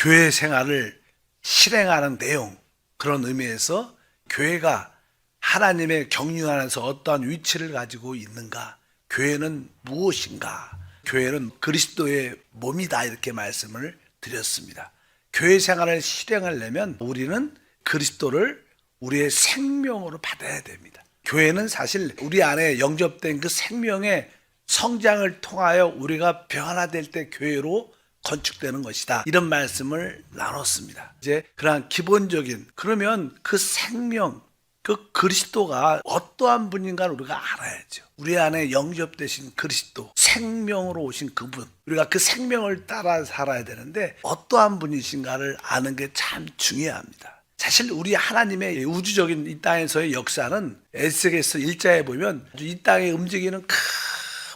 교회 생활을 실행하는 내용, 그런 의미에서 교회가 하나님의 경륜 안에서 어떠한 위치를 가지고 있는가, 교회는 무엇인가, 교회는 그리스도의 몸이다, 이렇게 말씀을 드렸습니다. 교회 생활을 실행하려면 우리는 그리스도를 우리의 생명으로 받아야 됩니다. 교회는 사실 우리 안에 영접된 그 생명의 성장을 통하여 우리가 변화될 때 교회로 건축되는 것이다, 이런 말씀을 나눴습니다. 이제 그러한 기본적인, 그러면 그 생명, 그 그리스도가 어떠한 분인가를 우리가 알아야죠. 우리 안에 영접되신 그리스도, 생명으로 오신 그분, 우리가 그 생명을 따라 살아야 되는데 어떠한 분이신가를 아는 게 참 중요합니다. 사실 우리 하나님의 우주적인 이 땅에서의 역사는 에스겔서 1장에 보면 이 땅에 움직이는 큰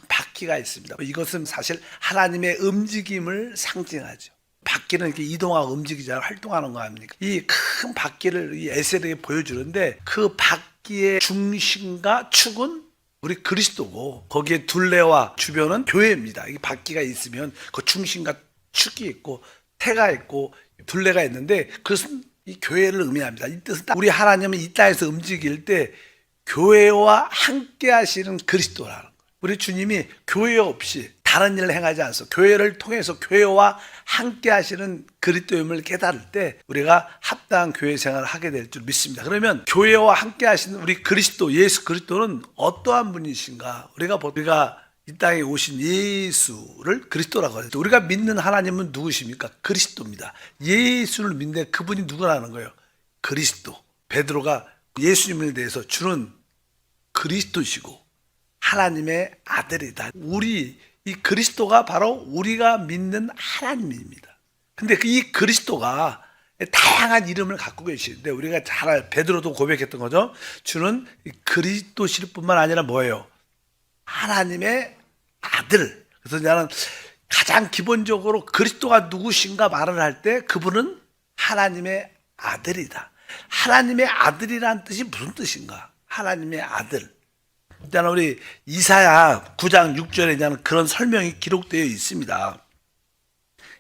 바퀴가 있습니다. 이것은 사실 하나님의 움직임을 상징하죠. 바퀴는 이렇게 이동하고 움직이잖아요. 활동하는 거 아닙니까? 이 큰 바퀴를 이 에스겔에게 보여주는데, 그 바퀴의 중심과 축은 우리 그리스도고, 거기에 둘레와 주변은 교회입니다. 이 바퀴가 있으면 그 중심과 축이 있고 태가 있고 둘레가 있는데, 그것은 이 교회를 의미합니다. 이 뜻은 우리 하나님은 이 땅에서 움직일 때 교회와 함께 하시는 그리스도라는 거예요. 우리 주님이 교회 없이 다른 일을 행하지 않소. 교회를 통해서 교회와 함께 하시는 그리스도임을 깨달을 때 우리가 합당한 교회 생활을 하게 될 줄 믿습니다. 그러면 교회와 함께 하시는 우리 그리스도, 예수 그리스도는 어떠한 분이신가? 우리가 이 땅에 오신 예수를 그리스도라고 하죠. 우리가 믿는 하나님은 누구십니까? 그리스도입니다. 예수를 믿는데 그분이 누구라는 거예요? 그리스도. 베드로가 예수님에 대해서 주는 그리스도시고 하나님의 아들이다. 이 그리스도가 바로 우리가 믿는 하나님입니다. 근데 이 그리스도가 다양한 이름을 갖고 계시는데, 우리가 잘 베드로도 고백했던 거죠. 주는 그리스도실 뿐만 아니라 뭐예요? 하나님의 아들. 그래서 나는 가장 기본적으로 그리스도가 누구신가 말을 할 때 그분은 하나님의 아들이다. 하나님의 아들이라는 뜻이 무슨 뜻인가? 하나님의 아들. 일단 우리 이사야 9장 6절에 그런 설명이 기록되어 있습니다.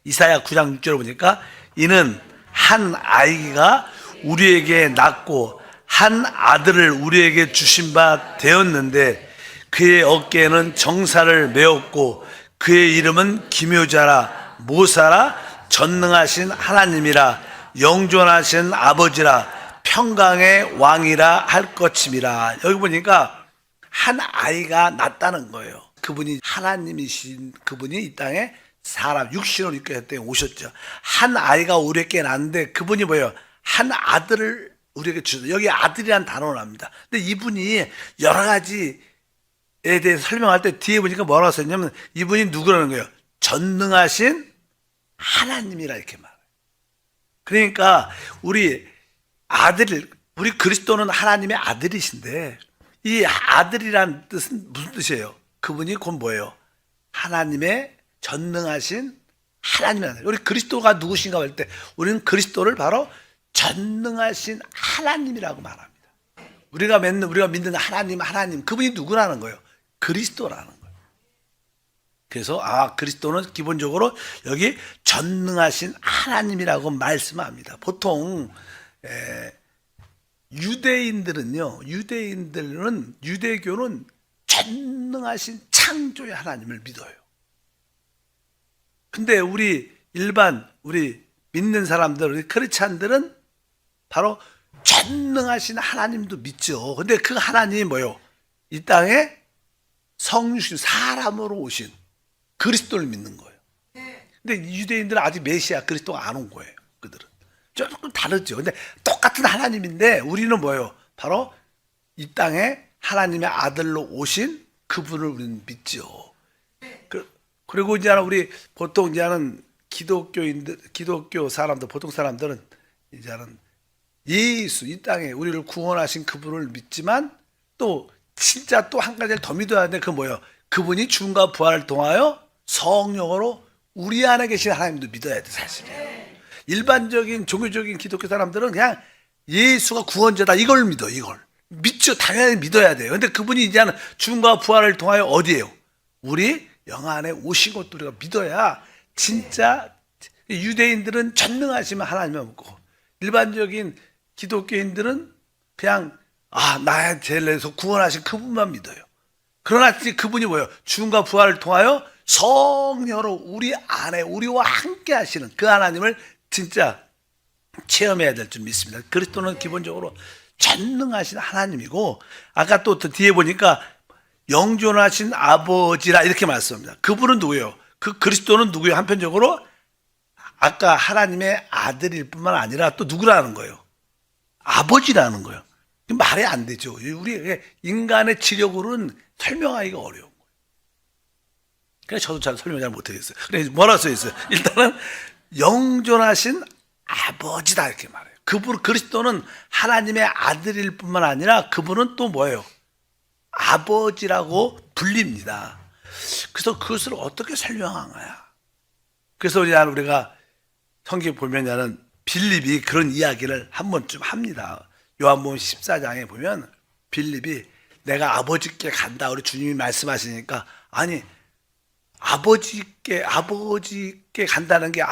이사야 9장 6절을 보니까 이는 한 아이가 우리에게 낳고 한 아들을 우리에게 주신 바 되었는데 그의 어깨에는 정사를 메었고 그의 이름은 기묘자라 모사라 전능하신 하나님이라 영존하신 아버지라 평강의 왕이라 할 것임이라. 여기 보니까 한 아이가 낳았다는 거예요. 그분이 하나님이신 그분이 이 땅에 사람 육신으로 이끌어 오셨죠. 한 아이가 우리에게 낳는데 그분이 뭐예요? 한 아들을 우리에게 주셨어요. 여기 아들이란 단어를 합니다. 근데 이분이 여러 가지에 대해서 설명할 때 뒤에 보니까 뭐라고 썼냐면 이분이 누구라는 거예요? 전능하신 하나님이라 이렇게 말해요. 그러니까 우리 그리스도는 하나님의 아들이신데, 이 아들이란 뜻은 무슨 뜻이에요? 그분이 곧 뭐예요? 하나님의 전능하신 하나님이라는 거예요. 우리 그리스도가 누구신가 할 때 우리는 그리스도를 바로 전능하신 하나님이라고 말합니다. 우리가 믿는 하나님, 그분이 누구라는 거예요? 그리스도라는 거예요. 그래서 그리스도는 기본적으로 여기 전능하신 하나님이라고 말씀합니다. 보통 유대교는 전능하신 창조의 하나님을 믿어요. 근데 우리 믿는 사람들, 우리 크리스찬들은 바로 전능하신 하나님도 믿죠. 근데 그 하나님이 뭐예요? 이 땅에 성육신 사람으로 오신 그리스도를 믿는 거예요. 근데 유대인들은 아직 메시아 그리스도가 안 온 거예요. 그들은 조금 다르죠. 근데 똑같은 하나님인데 우리는 뭐예요? 바로 이 땅에 하나님의 아들로 오신 그분을 우리는 믿죠. 그리고 이제는 우리 보통 이제는 기독교 사람들, 보통 사람들은 이제는 예수, 이 땅에 우리를 구원하신 그분을 믿지만 또 진짜 또 한 가지를 더 믿어야 하는데 그 뭐예요? 그분이 죽음과 부활을 통하여 성령으로 우리 안에 계신 하나님도 믿어야 돼, 사실. 일반적인 종교적인 기독교 사람들은 그냥 예수가 구원자다 이걸 믿어. 이걸 믿죠. 당연히 믿어야 돼요. 근데 그분이 이제는 죽음과 부활을 통하여 어디에요? 우리 영 안에 오신 것도 우리가 믿어야 진짜 유대인들은 전능하시면 하나님을 믿고, 일반적인 기독교인들은 그냥 나의 죄를 내서 구원하신 그분만 믿어요. 그러나 그분이 뭐예요? 죽음과 부활을 통하여 성령으로 우리 안에 우리와 함께 하시는 그 하나님을 진짜 체험해야 될 줄 믿습니다. 그리스도는 기본적으로 전능하신 하나님이고, 아까 또 뒤에 보니까 영존하신 아버지라 이렇게 말씀합니다. 그분은 누구예요? 그 그리스도는 누구예요? 한편적으로 아까 하나님의 아들일 뿐만 아니라 또 누구라는 거예요? 아버지라는 거예요. 말이 안 되죠. 우리 인간의 지력으로는 설명하기가 어려운 거예요. 그래서 저도 잘 설명 잘 못하겠어요. 그래서 뭐라 써 있어요? 일단은 영존하신 아버지다 이렇게 말해요. 그분 그리스도는 하나님의 아들일 뿐만 아니라 그분은 또 뭐예요? 아버지라고 불립니다. 그래서 그것을 어떻게 설명한 거야? 그래서 우리가 성경 보면은 빌립이 그런 이야기를 한 번쯤 합니다. 요한복음 14장에 보면 빌립이 내가 아버지께 간다 우리 주님이 말씀하시니까, 아니 아버지께 간다는 게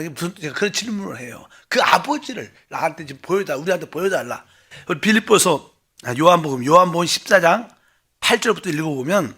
무슨 그런 질문을 해요. 그 아버지를 나한테 지금 우리한테 보여달라. 빌립보서 요한복음 14장 8절부터 읽어보면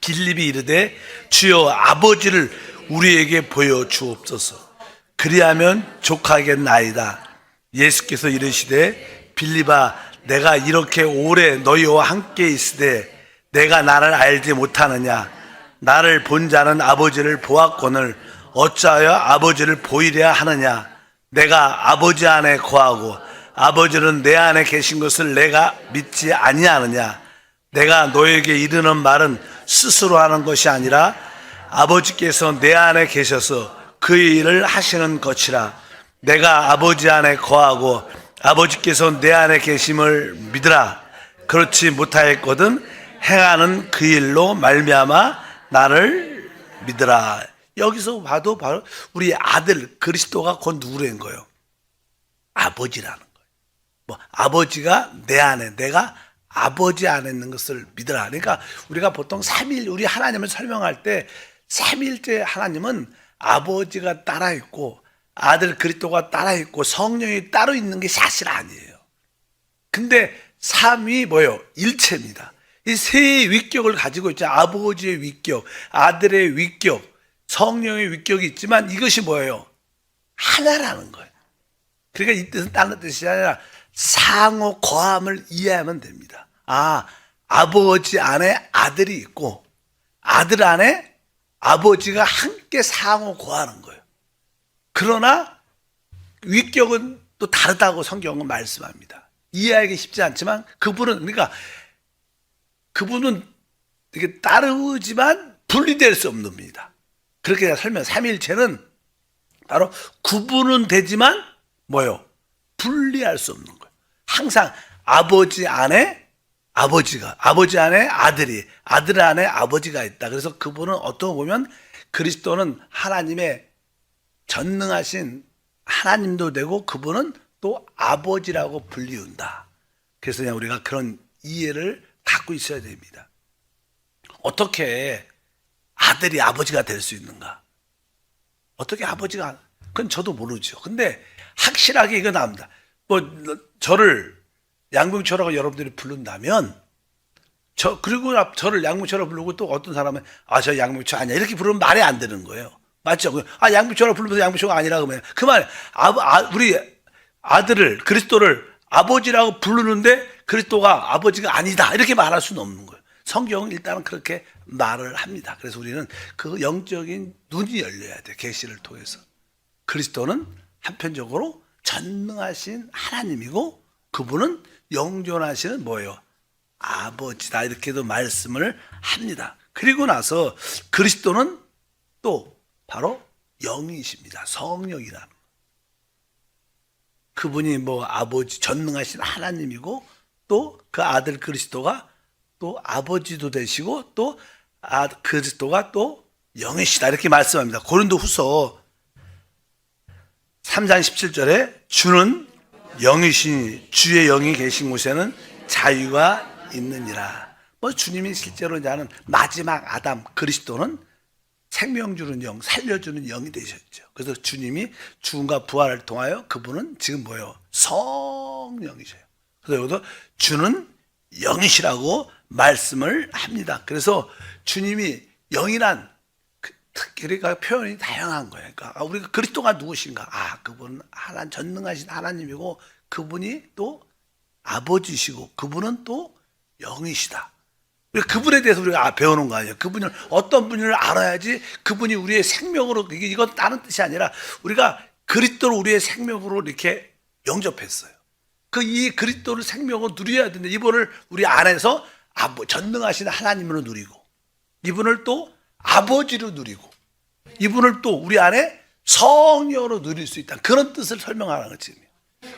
빌립이 이르되 주여 아버지를 우리에게 보여주옵소서. 그리하면 족하겠나이다. 예수께서 이르시되 빌립아 내가 이렇게 오래 너희와 함께 있으되 내가 나를 알지 못하느냐? 나를 본 자는 아버지를 보았거늘 어찌하여 아버지를 보이려 하느냐? 내가 아버지 안에 거하고 아버지는 내 안에 계신 것을 내가 믿지 아니하느냐? 내가 너에게 이르는 말은 스스로 하는 것이 아니라 아버지께서 내 안에 계셔서 그 일을 하시는 것이라. 내가 아버지 안에 거하고 아버지께서 내 안에 계심을 믿으라. 그렇지 못하였거든 행하는 그 일로 말미암아 나를 믿으라. 여기서 봐도 바로 우리 아들 그리스도가 곧 누구라는 거예요? 아버지라는 거예요. 뭐 아버지가 내 안에, 내가 아버지 안에 있는 것을 믿으라. 그러니까 우리가 보통 우리 하나님을 설명할 때 삼일째 하나님은 아버지가 따라 있고 아들 그리스도가 따라 있고 성령이 따로 있는 게 사실 아니에요. 근데 삼위 뭐예요? 일체입니다. 이 세 위격을 가지고 있죠. 아버지의 위격, 아들의 위격, 성령의 위격이 있지만 이것이 뭐예요? 하나라는 거예요. 그러니까 이 뜻은 다른 뜻이 아니라 상호 거함을 이해하면 됩니다. 아버지 안에 아들이 있고 아들 안에 아버지가 함께 상호 거하는 거예요. 그러나 위격은 또 다르다고 성경은 말씀합니다. 이해하기 쉽지 않지만 그분은 이게 따르지만 분리될 수 없는 분이다. 그렇게 설명. 삼일체는 바로 구분은 되지만 뭐예요? 분리할 수 없는 거예요. 항상 아버지 안에 아버지 안에 아들이, 아들 안에 아버지가 있다. 그래서 그분은 어떻게 보면 그리스도는 하나님의 전능하신 하나님도 되고 그분은 또 아버지라고 불리운다. 그래서 그냥 우리가 그런 이해를 갖고 있어야 됩니다. 어떻게 아들이 아버지가 될 수 있는가? 어떻게 아버지가, 그건 저도 모르죠. 근데 확실하게 이거 나옵니다. 저를 양봉초라고 여러분들이 부른다면, 그리고 저를 양봉초라고 부르고 또 어떤 사람은, 저 양봉초 아니야. 이렇게 부르면 말이 안 되는 거예요. 맞죠? 양봉초라고 부르면서 양봉초가 아니라 그러면, 그 말, 우리 아들을, 그리스도를 아버지라고 부르는데 그리스도가 아버지가 아니다. 이렇게 말할 수는 없는 거예요. 성경은 일단은 그렇게 말을 합니다. 그래서 우리는 그 영적인 눈이 열려야 돼. 계시를 통해서. 그리스도는 한편적으로 전능하신 하나님이고 그분은 영존하시는 뭐예요? 아버지다. 이렇게도 말씀을 합니다. 그리고 나서 그리스도는 또 바로 영이십니다. 성령이라. 그분이 아버지 전능하신 하나님이고 또 그 아들 그리스도가 또 아버지도 되시고 또 그리스도가 또 영이시다. 이렇게 말씀합니다. 고린도후서 3장 17절에 주는 영이시니 주의 영이 계신 곳에는 자유가 있느니라. 주님이 실제로 이제는 마지막 아담 그리스도는 생명 주는 영, 살려주는 영이 되셨죠. 그래서 주님이 죽음과 부활을 통하여 그분은 지금 뭐예요? 성령이셔요. 그래서 여기서 주는 영이시라고 말씀을 합니다. 그래서 주님이 영이란 그러니까 표현이 다양한 거예요. 그러니까 우리가 그리스도가 누구신가? 그분은 전능하신 하나님이고 그분이 또 아버지시고 그분은 또 영이시다. 그분에 대해서 우리가 배우는 거 아니에요. 그분을 어떤 분을 알아야지 그분이 우리의 생명으로 이건 다른 뜻이 아니라 우리가 그리스도를 우리의 생명으로 이렇게 영접했어요. 이 그리스도를 생명으로 누려야 되는데 이분을 우리 안에서 전능하신 하나님으로 누리고 이분을 또 아버지로 누리고 이분을 또 우리 안에 성령으로 누릴 수 있다. 그런 뜻을 설명하는 거지.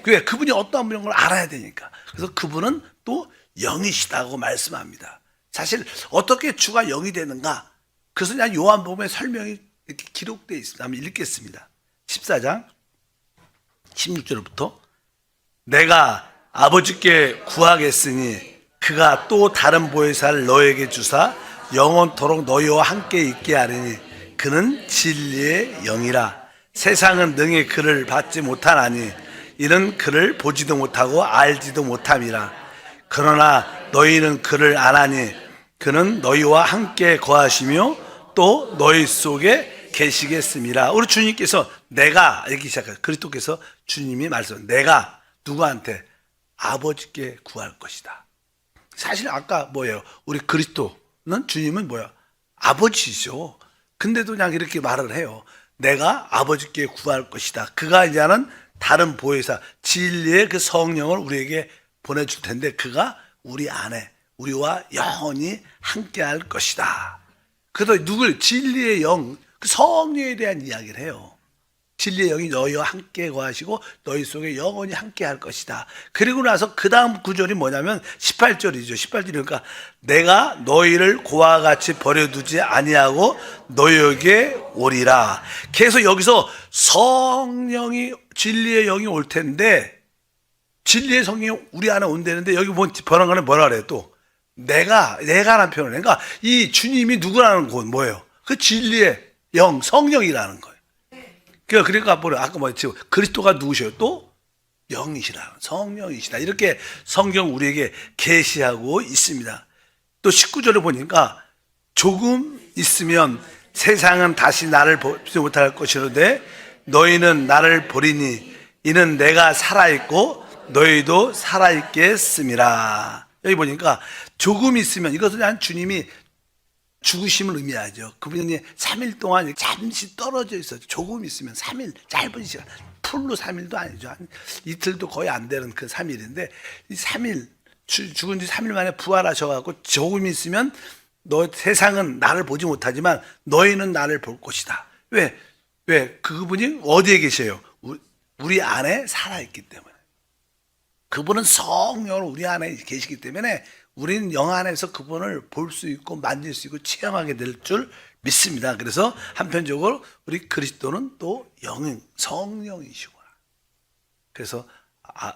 왜? 그분이 어떠한 분인 걸 알아야 되니까. 그래서 그분은 또 영이시다고 말씀합니다. 사실 어떻게 주가 영이 되는가? 그것은 그냥 요한복음의 설명이 이렇게 기록되어 있습니다. 한번 읽겠습니다. 14장 16절부터 내가 아버지께 구하겠으니 그가 또 다른 보혜사를 너에게 주사 영원토록 너희와 함께 있게 하리니 그는 진리의 영이라. 세상은 능히 그를 받지 못하나니 이는 그를 보지도 못하고 알지도 못함이라. 그러나 너희는 그를 아나니 그는 너희와 함께 거하시며 또 너희 속에 계시겠습니다. 우리 주님께서 내가 이렇게 시작해요. 그리스도께서 주님이 말씀, 내가 누구한테? 아버지께 구할 것이다. 사실 아까 뭐예요? 우리 그리스도는 주님은 뭐야? 아버지시죠. 근데도 그냥 이렇게 말을 해요. 내가 아버지께 구할 것이다. 그가 이제는 다른 보혜사, 진리의 그 성령을 우리에게 보내줄 텐데 그가 우리 안에 우리와 영원히 함께할 것이다. 그래서 누굴? 진리의 영, 그 성령에 대한 이야기를 해요. 진리의 영이 너희와 함께 거하시고 너희 속에 영원히 함께할 것이다. 그리고 나서 그 다음 구절이 뭐냐면 18절이죠. 18절이니까 내가 너희를 고와 같이 버려두지 아니하고 너희에게 오리라. 계속 여기서 성령이 진리의 영이 올 텐데 진리의 성령이 우리 안에 온다는데 여기 보면 번역가는 뭐라 그래요? 또 내가라는 표현을. 그러니까 이 주님이 누구라는 건 뭐예요? 그 진리의 영, 성령이라는 거예요. 그러니까 뭐래? 아까 뭐였지? 그리스도가 누구셔요? 또 영이시라, 성령이시다. 이렇게 성경 우리에게 계시하고 있습니다. 또 19절을 보니까 조금 있으면 세상은 다시 나를 보지 못할 것이로되 너희는 나를 보리니 이는 내가 살아있고 너희도 살아있겠음이라. 여기 보니까 조금 있으면 이것은 한 주님이 죽으심을 의미하죠. 그분이 3일 동안 잠시 떨어져 있었죠. 조금 있으면 3일, 짧은 시간, 풀로 3일도 아니죠. 한 이틀도 거의 안 되는 그 3일인데 이 3일, 죽은 지 3일 만에 부활하셔가지고 조금 있으면 세상은 나를 보지 못하지만 너희는 나를 볼 것이다. 왜? 그분이 어디에 계세요? 우리 안에 살아있기 때문에. 그분은 성령으로 우리 안에 계시기 때문에 우리는 영 안에서 그분을 볼 수 있고 만질 수 있고 체험하게 될 줄 믿습니다. 그래서 한편적으로 우리 그리스도는 또 성령이시구나. 그래서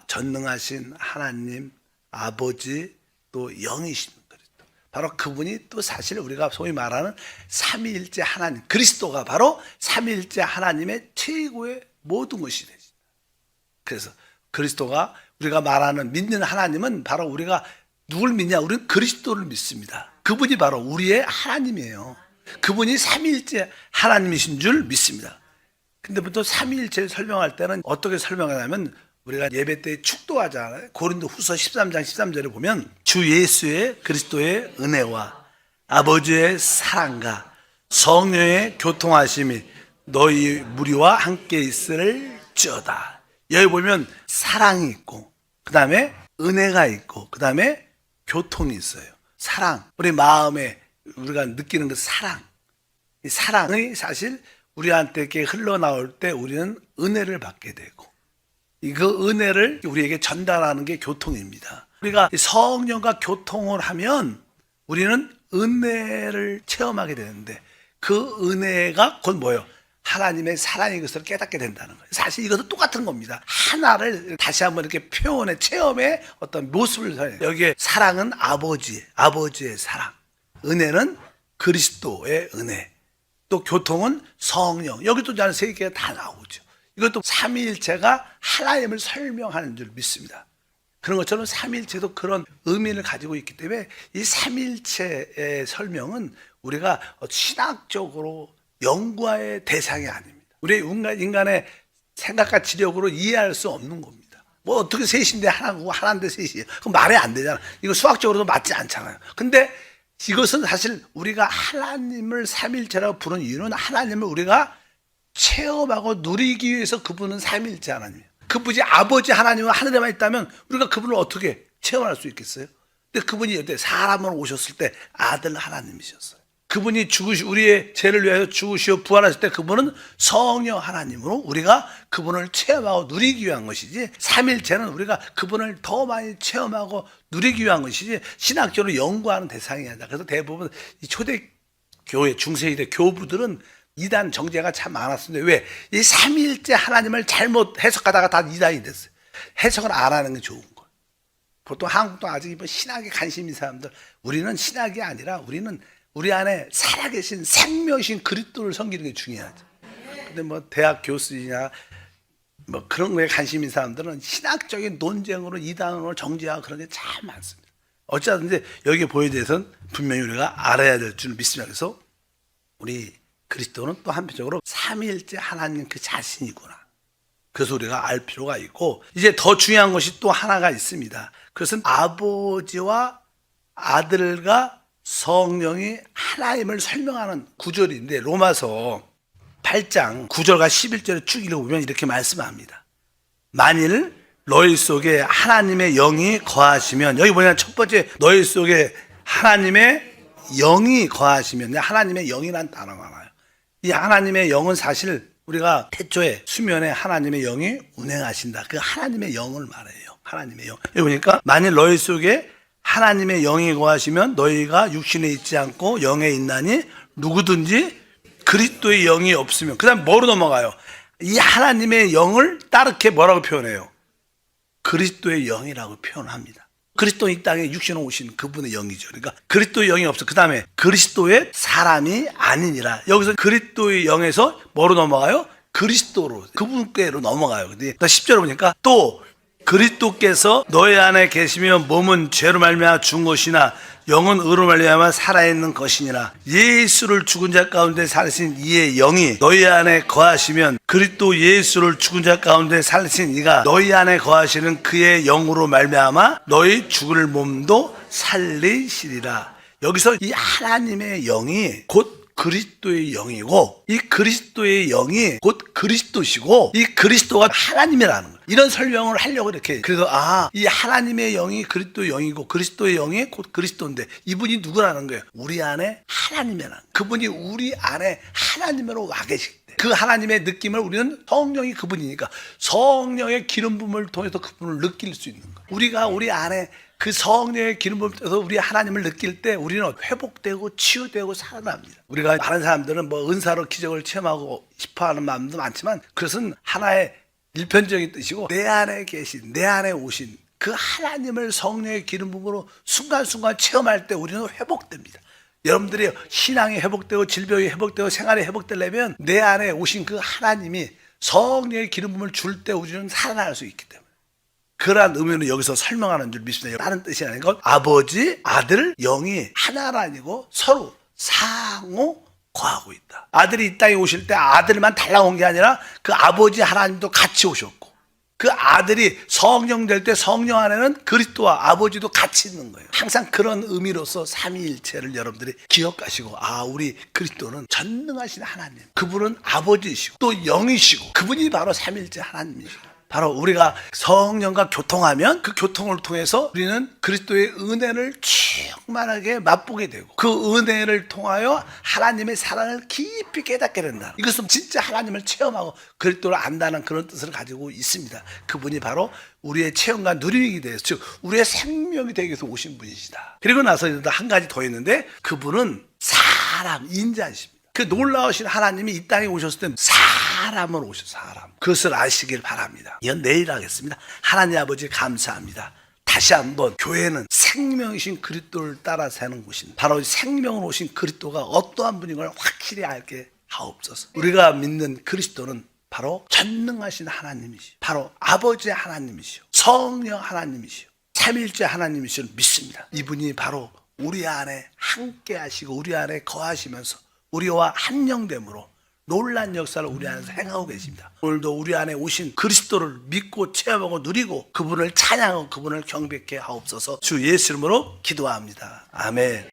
전능하신 하나님, 아버지, 또 영이신 그리스도. 바로 그분이 또 사실 우리가 소위 말하는 삼위일체 하나님, 그리스도가 바로 삼위일체 하나님의 최고의 모든 것이 되십니다. 그래서 그리스도가 우리가 말하는 믿는 하나님은 바로 우리가 누굴 믿냐? 우리는 그리스도를 믿습니다. 그분이 바로 우리의 하나님이에요. 그분이 삼위일체 하나님이신 줄 믿습니다. 근데 보통 삼위일체를 설명할 때는 어떻게 설명하냐면 우리가 예배 때 축도하잖아요. 고린도후서 13장 13절에 보면 주 예수의 그리스도의 은혜와 아버지의 사랑과 성령의 교통하심이 너희 무리와 함께 있을지어다. 여기 보면 사랑이 있고 그 다음에 은혜가 있고 그 다음에 교통이 있어요. 사랑, 우리 마음에 우리가 느끼는 그 사랑. 이 사랑이 사실 우리한테 이렇게 흘러나올 때 우리는 은혜를 받게 되고 그 은혜를 우리에게 전달하는 게 교통입니다. 우리가 성령과 교통을 하면 우리는 은혜를 체험하게 되는데 그 은혜가 곧 뭐예요? 하나님의 사랑의 것을 깨닫게 된다는 거예요. 사실 이것도 똑같은 겁니다. 하나를 다시 한번 이렇게 표현해, 체험의 어떤 모습을 여기에 사랑은 아버지의 사랑, 은혜는 그리스도의 은혜, 또 교통은 성령. 여기도 저는 세 개가 다 나오죠. 이것도 삼위일체가 하나님을 설명하는 줄 믿습니다. 그런 것처럼 삼위일체도 그런 의미를 가지고 있기 때문에 이 삼위일체의 설명은 우리가 신학적으로 연구의 대상이 아닙니다. 우리 인간의 생각과 지력으로 이해할 수 없는 겁니다. 뭐 어떻게 셋인데 하나고 하나인데 셋이에요. 그럼 말이 안 되잖아. 이거 수학적으로도 맞지 않잖아요. 근데 이것은 사실 우리가 하나님을 삼일체라고 부르는 이유는 하나님을 우리가 체험하고 누리기 위해서 그분은 삼일체 하나님이에요. 그분이 아버지 하나님은 하늘에만 있다면 우리가 그분을 어떻게 체험할 수 있겠어요? 근데 그분이 사람으로 오셨을 때 아들 하나님이셨어요. 그분이 우리의 죄를 위하여 죽으시고 부활하실 때 그분은 성령 하나님으로 우리가 그분을 체험하고 누리기 위한 것이지, 삼일체는 우리가 그분을 더 많이 체험하고 누리기 위한 것이지 신학적으로 연구하는 대상이 아니다. 그래서 대부분 이 초대 교회 중세시대 교부들은 이단 정제가 참 많았습니다. 왜? 이 삼일째 하나님을 잘못 해석하다가 다 이단이 됐어요. 해석을 안 하는 게 좋은 거예요. 보통 한국도 아직 신학에 관심 있는 사람들, 우리는 신학이 아니라 우리는 우리 안에 살아계신 생명이신 그리스도를 섬기는 게 중요하죠. 근데 뭐 대학 교수이냐 뭐 그런 거에 관심 있는 사람들은 신학적인 논쟁으로 이단으로 정죄하고 그런 게 참 많습니다. 어쨌든 여기에 보여에 대해서는 분명히 우리가 알아야 될 줄 믿습니다. 그래서 우리 그리스도는 또 한편적으로 삼위일체 하나님 그 자신이구나. 그래서 우리가 알 필요가 있고, 이제 더 중요한 것이 또 하나가 있습니다. 그것은 아버지와 아들과 성령이 하나님을 설명하는 구절인데, 로마서 8장 9절과 11절에 쭉 읽어보면 이렇게 말씀합니다. 만일 너희 속에 하나님의 영이 거하시면, 여기 뭐냐, 첫 번째 너희 속에 하나님의 영이 거하시면, 하나님의 영이라는 단어가 나와요. 이 하나님의 영은 사실 우리가 태초에 수면에 하나님의 영이 운행하신다. 그 하나님의 영을 말해요. 하나님의 영. 여기 보니까 만일 너희 속에 하나님의 영이 거하시면 너희가 육신에 있지 않고 영에 있나니 누구든지 그리스도의 영이 없으면, 그 다음 뭐로 넘어가요? 이 하나님의 영을 따르게 뭐라고 표현해요? 그리스도의 영이라고 표현합니다. 그리스도 이 땅에 육신으로 오신 그분의 영이죠. 그러니까 그리스도의 영이 없어. 그 다음에 그리스도의 사람이 아니니라. 여기서 그리스도의 영에서 뭐로 넘어가요? 그리스도로, 그분께로 넘어가요. 근데 10절에 보니까 또 그리스도께서 너희 안에 계시면 몸은 죄로 말미암아 죽은 것이나 영은 의로 말미암아 살아있는 것이니라. 예수를 죽은 자 가운데 살리신 이의 영이 너희 안에 거하시면 그리스도 예수를 죽은 자 가운데 살리신 이가 너희 안에 거하시는 그의 영으로 말미암아 너희 죽을 몸도 살리시리라. 여기서 이 하나님의 영이 곧 그리스도의 영이고, 이 그리스도의 영이 곧 그리스도시고, 이 그리스도가 하나님이라는 거예요. 이런 설명을 하려고 이렇게. 그래서 이 하나님의 영이 그리스도의 영이고 그리스도의 영이 곧 그리스도인데 이분이 누구라는 거예요? 우리 안에 하나님이라는 거예요. 그분이 우리 안에 하나님으로 와 계시기 때문에 그 하나님의 느낌을 우리는 성령이 그분이니까 성령의 기름 부음을 통해서 그분을 느낄 수 있는 거예요. 우리가 우리 안에 그 성령의 기름 부음을 통해서 우리 하나님을 느낄 때 우리는 회복되고 치유되고 살아납니다. 우리가 많은 사람들은 뭐 은사로 기적을 체험하고 싶어하는 마음도 많지만 그것은 하나의 일편적인 뜻이고, 내 안에 계신, 내 안에 오신 그 하나님을 성령의 기름 부음으로 순간순간 체험할 때 우리는 회복됩니다. 여러분들이 신앙이 회복되고 질병이 회복되고 생활이 회복되려면 내 안에 오신 그 하나님이 성령의 기름 부음을 줄 때 우리는 살아날 수 있기 때문에, 그러한 의미는 여기서 설명하는 줄 믿습니다. 다른 뜻이 아니고 아버지, 아들, 영이 하나가 아니고 서로 상호 거하고 있다. 아들이 이 땅에 오실 때 아들만 달라온 게 아니라 그 아버지 하나님도 같이 오셨고, 그 아들이 성령 될 때 성령 안에는 그리스도와 아버지도 같이 있는 거예요. 항상 그런 의미로서 삼위일체를 여러분들이 기억하시고, 우리 그리스도는 전능하신 하나님, 그분은 아버지이시고 또 영이시고 그분이 바로 삼위일체 하나님이시고, 바로 우리가 성령과 교통하면 그 교통을 통해서 우리는 그리스도의 은혜를 충만하게 맛보게 되고, 그 은혜를 통하여 하나님의 사랑을 깊이 깨닫게 된다. 이것은 진짜 하나님을 체험하고 그리스도를 안다는 그런 뜻을 가지고 있습니다. 그분이 바로 우리의 체험과 누리기 대해서, 즉 우리의 생명이 되기 위해서 오신 분이시다. 그리고 나서 한 가지 더 있는데, 그분은 사람, 인자이십니다. 그 놀라우신 하나님이 이 땅에 오셨을 때 사람으로 오셨어요. 사람. 그것을 아시길 바랍니다. 이건 내일 하겠습니다. 하나님 아버지 감사합니다. 다시 한번 교회는 생명이신 그리스도를 따라 사는 곳입니다. 바로 생명으로 오신 그리스도가 어떠한 분인 걸 확실히 알게 하옵소서. 우리가 믿는 그리스도는 바로 전능하신 하나님이시오. 바로 아버지 하나님이시오. 성령 하나님이시오. 삼일째 하나님이시오. 믿습니다. 이분이 바로 우리 안에 함께 하시고 우리 안에 거하시면서 우리와 한영됨으로 놀란 역사를 우리 안에서 행하고 계십니다. 오늘도 우리 안에 오신 그리스도를 믿고 체험하고 누리고 그분을 찬양하고 그분을 경배케 하옵소서. 주 예수 이름으로 기도합니다. 아멘.